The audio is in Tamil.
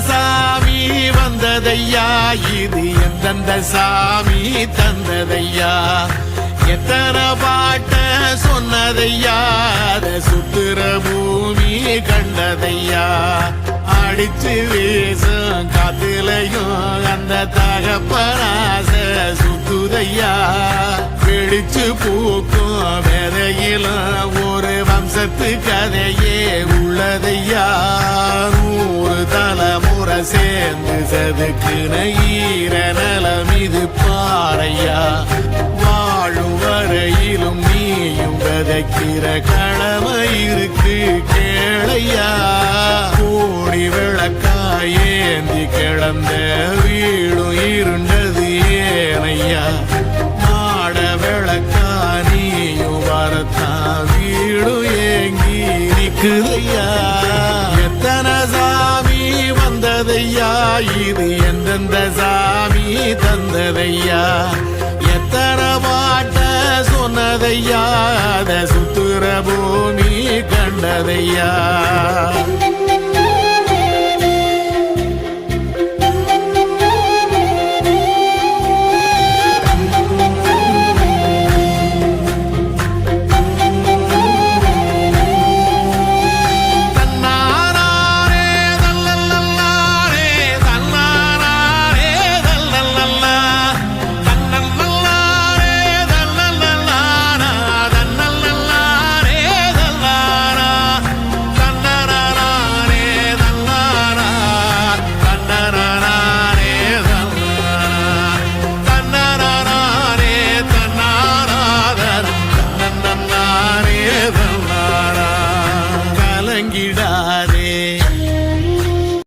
சாமி வந்ததையா இது எந்தெந்த சாமி தந்ததையா எத்தனை பாட்ட சொன்னதையா அத சுத்துற பூமி கண்டதையா அடிச்சு வீசும் காத்துலையும் அந்த தகப்பனாச சுத்துதையா பிடிச்சு பூக்கும் விதையிலும் ஒரு வம்சத்து கதையே உள்ளதையா 100 தலைமுறை சேர்ந்து சதுக்குன ஈர நலம் இது பாறையா வாழும் வரையிலும் நீயும் விதைக்கிற கடமை இருக்கு கேளையா கோடி விளக்காயேந்தி கிடந்த வீடும் இருண்டது ஏனையா மாட விளக்கா நீயும் வரத்தான் வீடும் ஏங்கி நிக்குதையா எத்தனை சாமி வந்ததையா இது எந்தெந்த சாமி தந்ததையா எத்தனை பாட்ட சொன்னதையா அத சுத்துற பூமி கண்டதையா